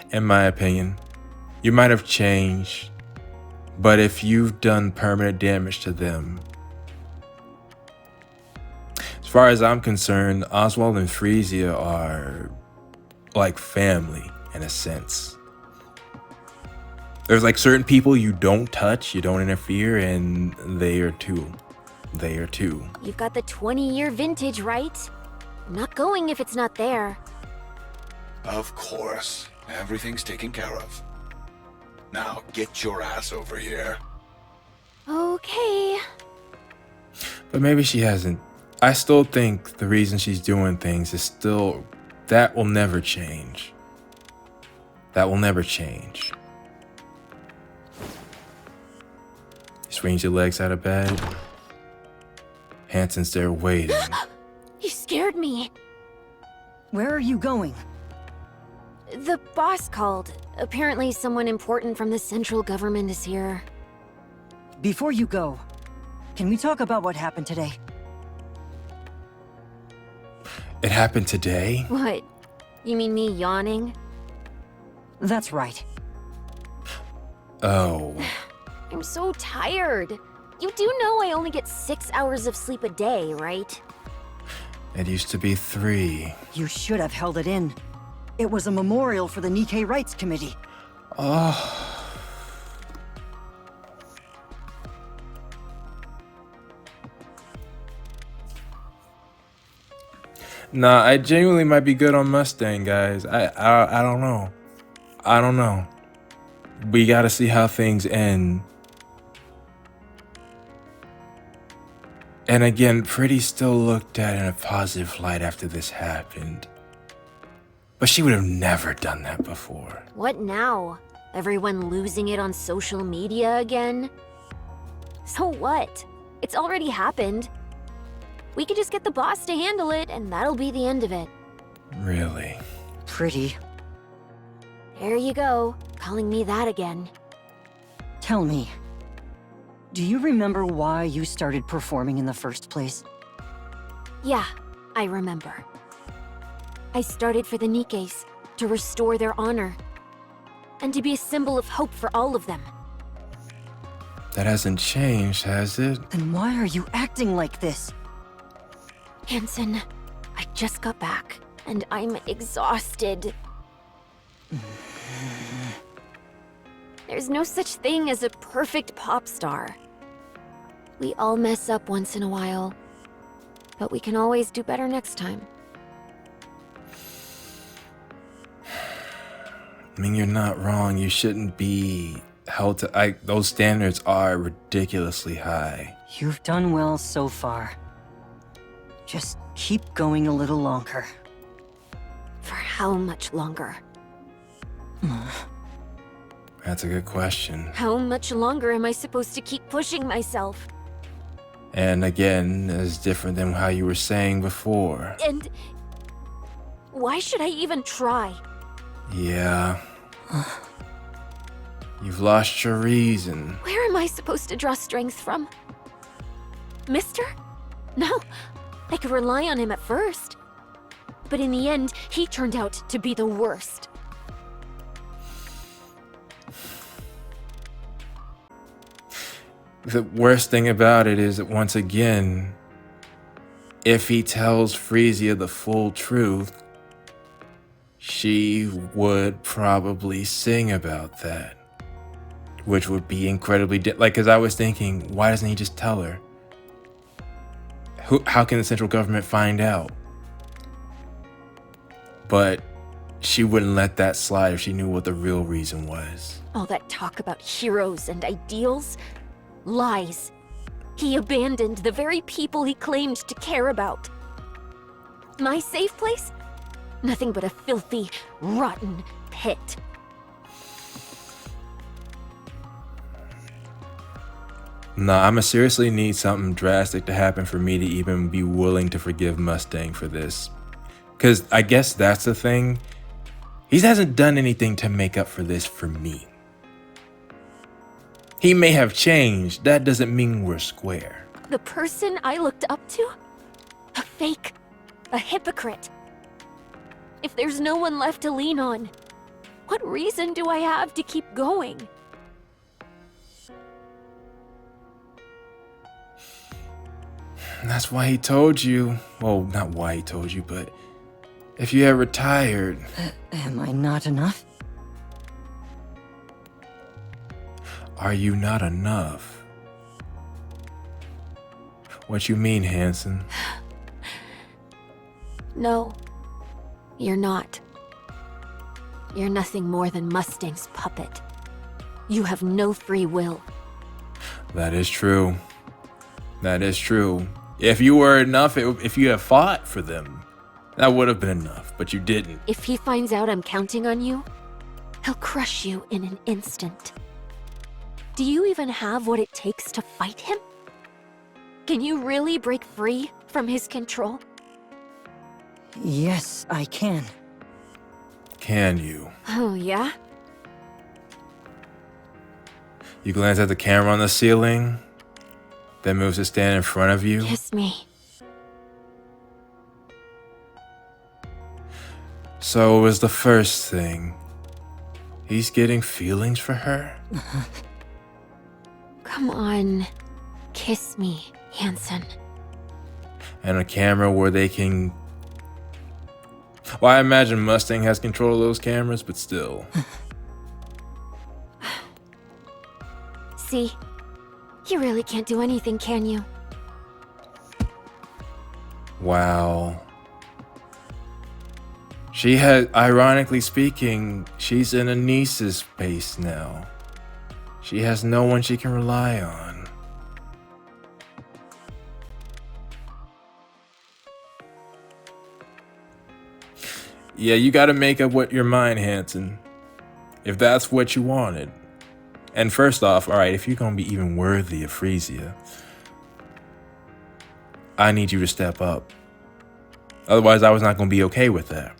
In my opinion. You might have changed, but if you've done permanent damage to them, as far as I'm concerned, Oswald and Freesia are like family in a sense. There's like certain people you don't touch, you don't interfere, and they are too. They are too. You've got the 20-year vintage, right? I'm not going if it's not there. Of course. Everything's taken care of. Now, get your ass over here. Okay. But maybe she hasn't. I still think the reason she's doing things is still... That will never change. That will never change. Swings your legs out of bed. Hanson's there waiting. You scared me. Where are you going? The boss called. Apparently someone important from the central government is here. Before you go, can we talk about what happened today? It happened today? What? You mean me yawning? That's right. Oh. I'm so tired. You do know I only get 6 hours of sleep a day, right? It used to be 3. You should have held it in. It was a memorial for the Nikke Rights Committee. Oh. Nah, I genuinely might be good on Mustang, guys. I don't know. I don't know. We gotta see how things end. And again, Pretty still looked at in a positive light after this happened. But she would have never done that before. What now? Everyone losing it on social media again? So what? It's already happened. We could just get the boss to handle it, and that'll be the end of it. Really? Pretty. There you go, calling me that again. Tell me, do you remember why you started performing in the first place? Yeah, I remember. I started for the Nikkes, to restore their honor. And to be a symbol of hope for all of them. That hasn't changed, has it? Then why are you acting like this? Hansen, I just got back, and I'm exhausted. There's no such thing as a perfect pop star. We all mess up once in a while, but we can always do better next time. I mean, you're not wrong. You shouldn't be held to... those standards are ridiculously high. You've done well so far. Just keep going a little longer. For how much longer? That's a good question. How much longer am I supposed to keep pushing myself? And again, it's different than how you were saying before. And why should I even try? Yeah. You've lost your reason. Where am I supposed to draw strength from? Mister? No, I could rely on him at first. But in the end, he turned out to be the worst. The worst thing about it is that once again, if he tells Freesia the full truth, she would probably sing about that. Which would be incredibly... because I was thinking, why doesn't he just tell her? How can the central government find out? But she wouldn't let that slide if she knew what the real reason was. All that talk about heroes and ideals? Lies. He abandoned the very people he claimed to care about. My safe place? Nothing but a filthy, rotten pit. Nah, I'ma seriously need something drastic to happen for me to even be willing to forgive Mustang for this. Because I guess that's the thing. He hasn't done anything to make up for this for me. He may have changed. That doesn't mean we're square. The person I looked up to? A fake. A hypocrite. If there's no one left to lean on, what reason do I have to keep going? And that's why he told you. Well, not why he told you, but if you had retired. Am I not enough? Are you not enough? What you mean, Hansen? No, you're not. You're nothing more than Mustang's puppet. You have no free will. That is true. That is true. If you were enough, if you had fought for them, that would have been enough, but you didn't. If he finds out I'm counting on you, he'll crush you in an instant. Do you even have what it takes to fight him? Can you really break free from his control? Yes, I can. Can you? Oh, yeah? You glance at the camera on the ceiling, then moves to stand in front of you. Kiss me. So it was the first thing. He's getting feelings for her? Come on. Kiss me, Hansen. And a camera where they can... Well, I imagine Mustang has control of those cameras, but still. See? You really can't do anything, can you? Wow. She has, ironically speaking, she's in Anise's base now. She has no one she can rely on. Yeah, you gotta make up what your mind, Hanson. If that's what you wanted. And first off, alright, if you're gonna be even worthy of Freesia, I need you to step up. Otherwise, I was not gonna be okay with that.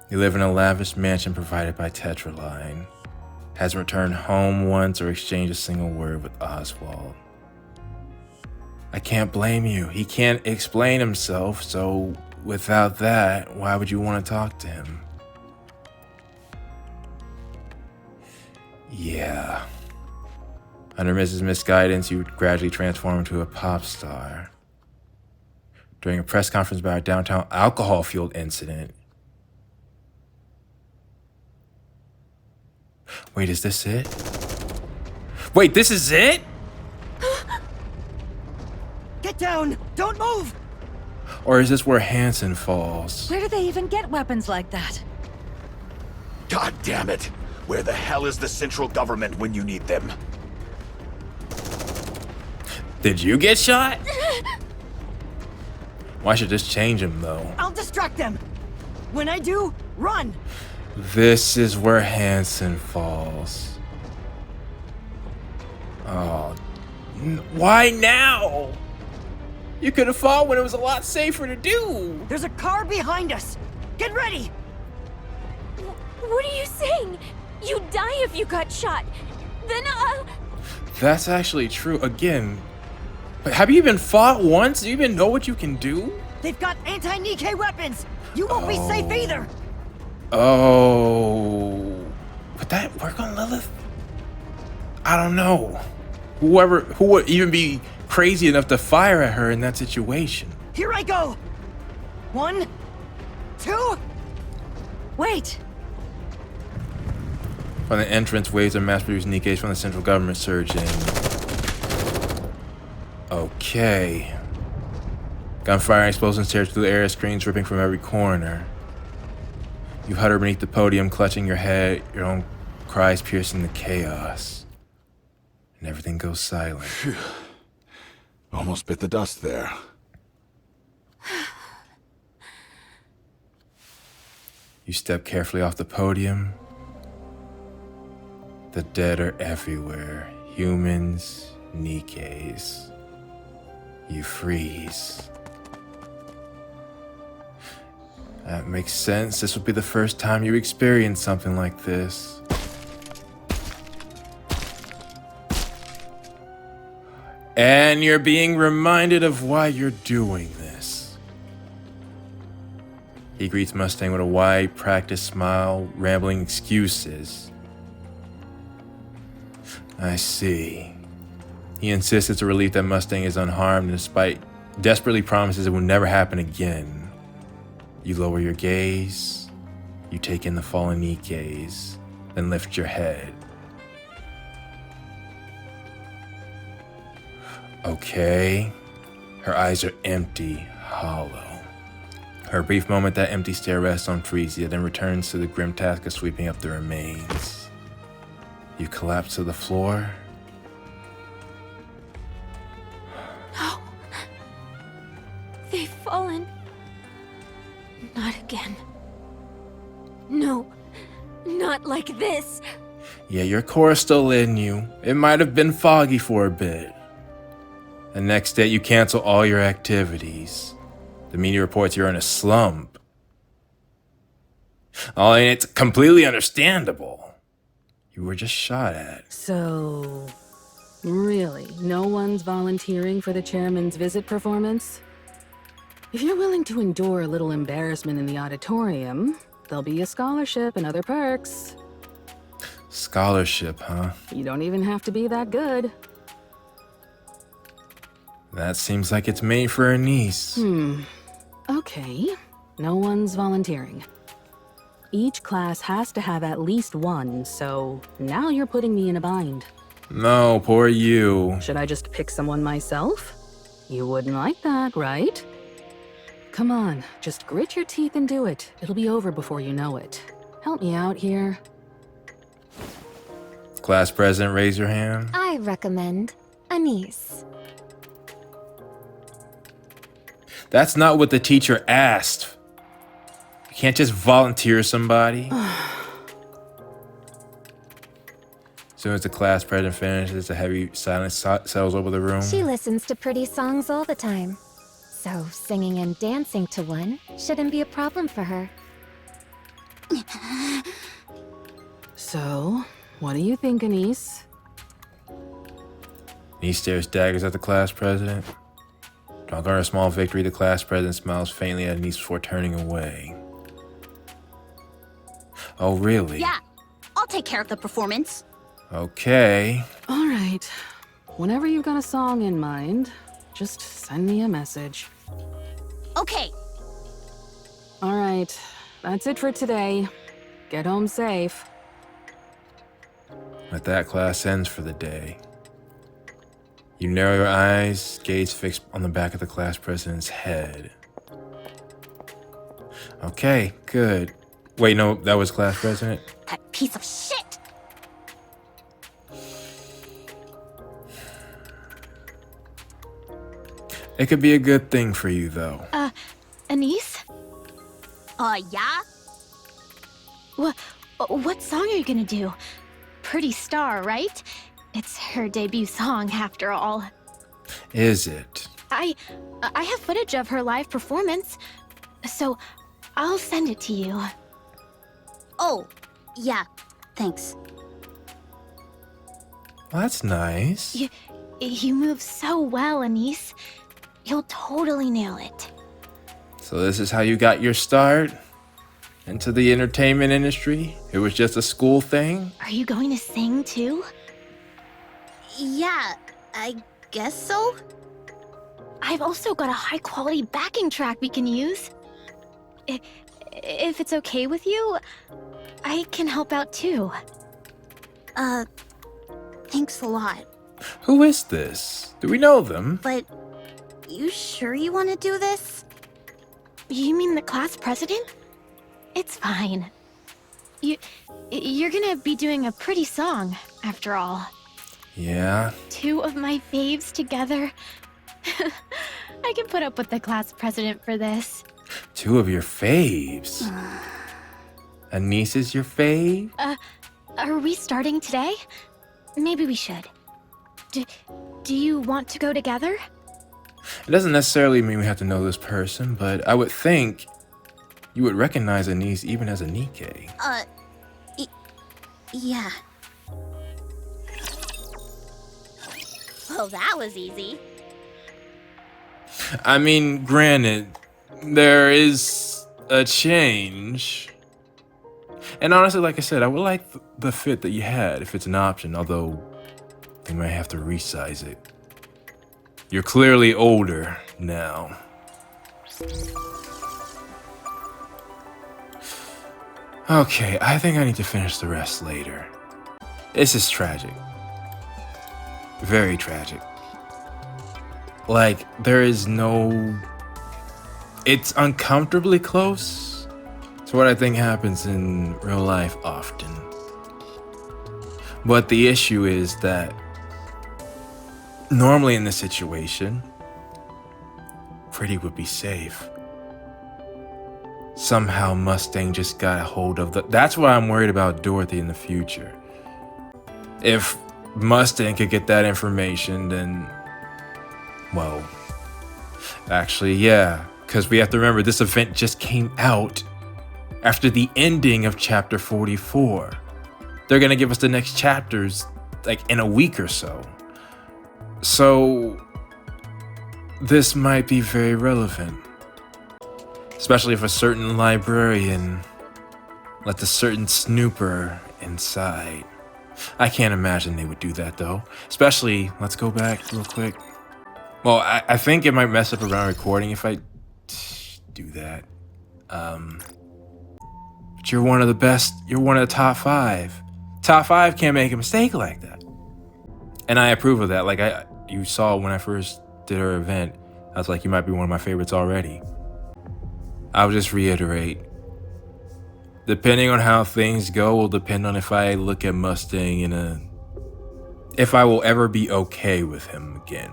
You live in a lavish mansion provided by Tetraline. Hasn't returned home once or exchanged a single word with Oswald. I can't blame you. He can't explain himself, so without that, why would you want to talk to him? Yeah. Under Mrs. Misguidance, you would gradually transform into a pop star. During a press conference about a downtown alcohol-fueled incident. Wait, is this it? Wait, this is it? Get down! Don't move! Or is this where Hanson falls? Where do they even get weapons like that? God damn it! Where the hell is the central government when you need them? Did you get shot? Why should this change him, though? I'll distract them! When I do, run! This is where Hanson falls. Oh, why now? You could have fought when it was a lot safer to do. There's a car behind us! Get ready! What are you saying? You'd die if you got shot. Then, That's actually true. Again, but have you even fought once? Do you even know what you can do? They've got anti-Nikke weapons! You won't be safe either! Oh, would that work on Lilith? I don't know. Who would even be crazy enough to fire at her in that situation? Here I go! 1, 2... Wait! From the entrance, waves of mass-produced Nikkes from the central government surge in. Okay. Gunfire and explosions tear through the air, screams ripping from every corner. You huddle beneath the podium, clutching your head, your own cries piercing the chaos. And everything goes silent. Phew. Almost bit the dust there. You step carefully off the podium. The dead are everywhere. Humans, Nikkes. You freeze. That makes sense. This would be the first time you experience something like this. And you're being reminded of why you're doing this. He greets Mustang with a wide, practiced smile, rambling excuses. I see. He insists it's a relief that Mustang is unharmed, despite desperately promises it will never happen again. You lower your gaze, you take in the fallen Nikkes, then lift your head. Okay. Her eyes are empty, hollow. Her brief moment, that empty stare rests on Freesia, then returns to the grim task of sweeping up the remains. You collapse to the floor. No. They've fallen. Not again. No. Not like this. Yeah, your core is still in you. It might have been foggy for a bit. The next day, you cancel all your activities. The media reports you're in a slump. Oh, and it's completely understandable. You were just shot at. So, really, no one's volunteering for the chairman's visit performance? If you're willing to endure a little embarrassment in the auditorium, there'll be a scholarship and other perks. Scholarship, huh? You don't even have to be that good. That seems like it's made for Anise. Okay, no one's volunteering. Each class has to have at least one, so now you're putting me in a bind. No, poor you. Should I just pick someone myself? You wouldn't like that, right? Come on, just grit your teeth and do it. It'll be over before you know it. Help me out here. Class president, raise your hand. I recommend Anise. That's not what the teacher asked. You can't just volunteer somebody. As soon as the class president finishes, a heavy silence settles over the room. She listens to pretty songs all the time. So singing and dancing to one shouldn't be a problem for her. So, what do you think, Anise? He stares daggers at the class president. Drunk on a small victory, the class president smiles faintly at Anise before turning away. Oh, really? Yeah, I'll take care of the performance. Okay. All right. Whenever you've got a song in mind, just send me a message. Okay. All right. That's it for today. Get home safe. With that, class ends for the day. You narrow your eyes, gaze fixed on the back of the class president's head. Okay, good. Wait, no, that was class president? That piece of shit! It could be a good thing for you, though. Anise? Yeah? What song are you gonna do? Pretty Star, right? It's her debut song, after all. Is it? I have footage of her live performance, so I'll send it to you. Oh, yeah, thanks. Well, that's nice. You move so well, Anise. You'll totally nail it. So this is how you got your start into the entertainment industry? It was just a school thing? Are you going to sing too? Yeah, I guess so. I've also got a high-quality backing track we can use. If it's okay with you, I can help out too. Thanks a lot. Who is this? Do we know them? But you sure you want to do this? You mean the class president? It's fine. You're gonna be doing a pretty song, after all. Yeah. Two of my faves together. I can put up with the class president for this. Two of your faves. Anise is your fave? Are we starting today? Maybe we should. Do you want to go together? It doesn't necessarily mean we have to know this person, but I would think you would recognize Anise even as a Nikke. Yeah. Well, that was easy. I mean, granted, there is a change. And honestly, like I said, I would like the fit that you had if it's an option, although they might have to resize it. You're clearly older now. Okay, I think I need to finish the rest later. This is tragic. Very tragic. Like, there is no... It's uncomfortably close to what I think happens in real life often. But the issue is that normally in this situation, Pretty would be safe. Somehow Mustang just got a hold of the... That's why I'm worried about Dorothy in the future. If Mustang could get that information, then... Well... Actually, yeah. Because we have to remember, this event just came out after the ending of Chapter 44. They're going to give us the next chapters, like, in a week or so. So... This might be very relevant. Especially if a certain librarian lets a certain snooper inside. I can't imagine they would do that though. Especially, let's go back real quick. Well, I think it might mess up around recording if I do that. But you're one of the best, you're one of the top 5. Top 5 can't make a mistake like that. And I approve of that. Like you saw when I first did our event, I was like, you might be one of my favorites already. I'll just reiterate. Depending on how things go will depend on if I look at Mustang if I will ever be okay with him again.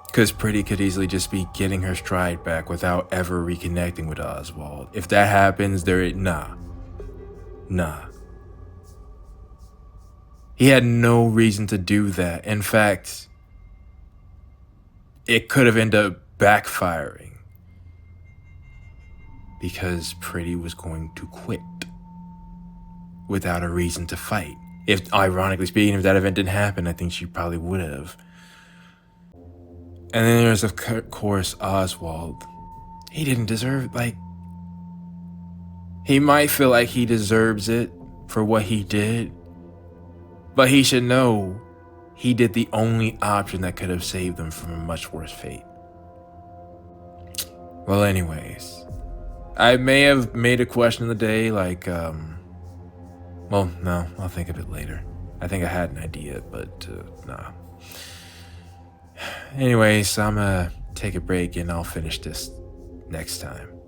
Because Pretty could easily just be getting her stride back without ever reconnecting with Oswald. If that happens, nah. He had no reason to do that. In fact, it could have ended up backfiring. Because Pretty was going to quit without a reason to fight. If, ironically speaking, if that event didn't happen, I think she probably would have. And then there's, of course, Oswald. He didn't deserve, he might feel like he deserves it for what he did, but he should know he did the only option that could have saved him from a much worse fate. Well, anyways, I may have made a question of the day, well, no, I'll think of it later. I think I had an idea, but nah. Anyways, I'm gonna take a break and I'll finish this next time.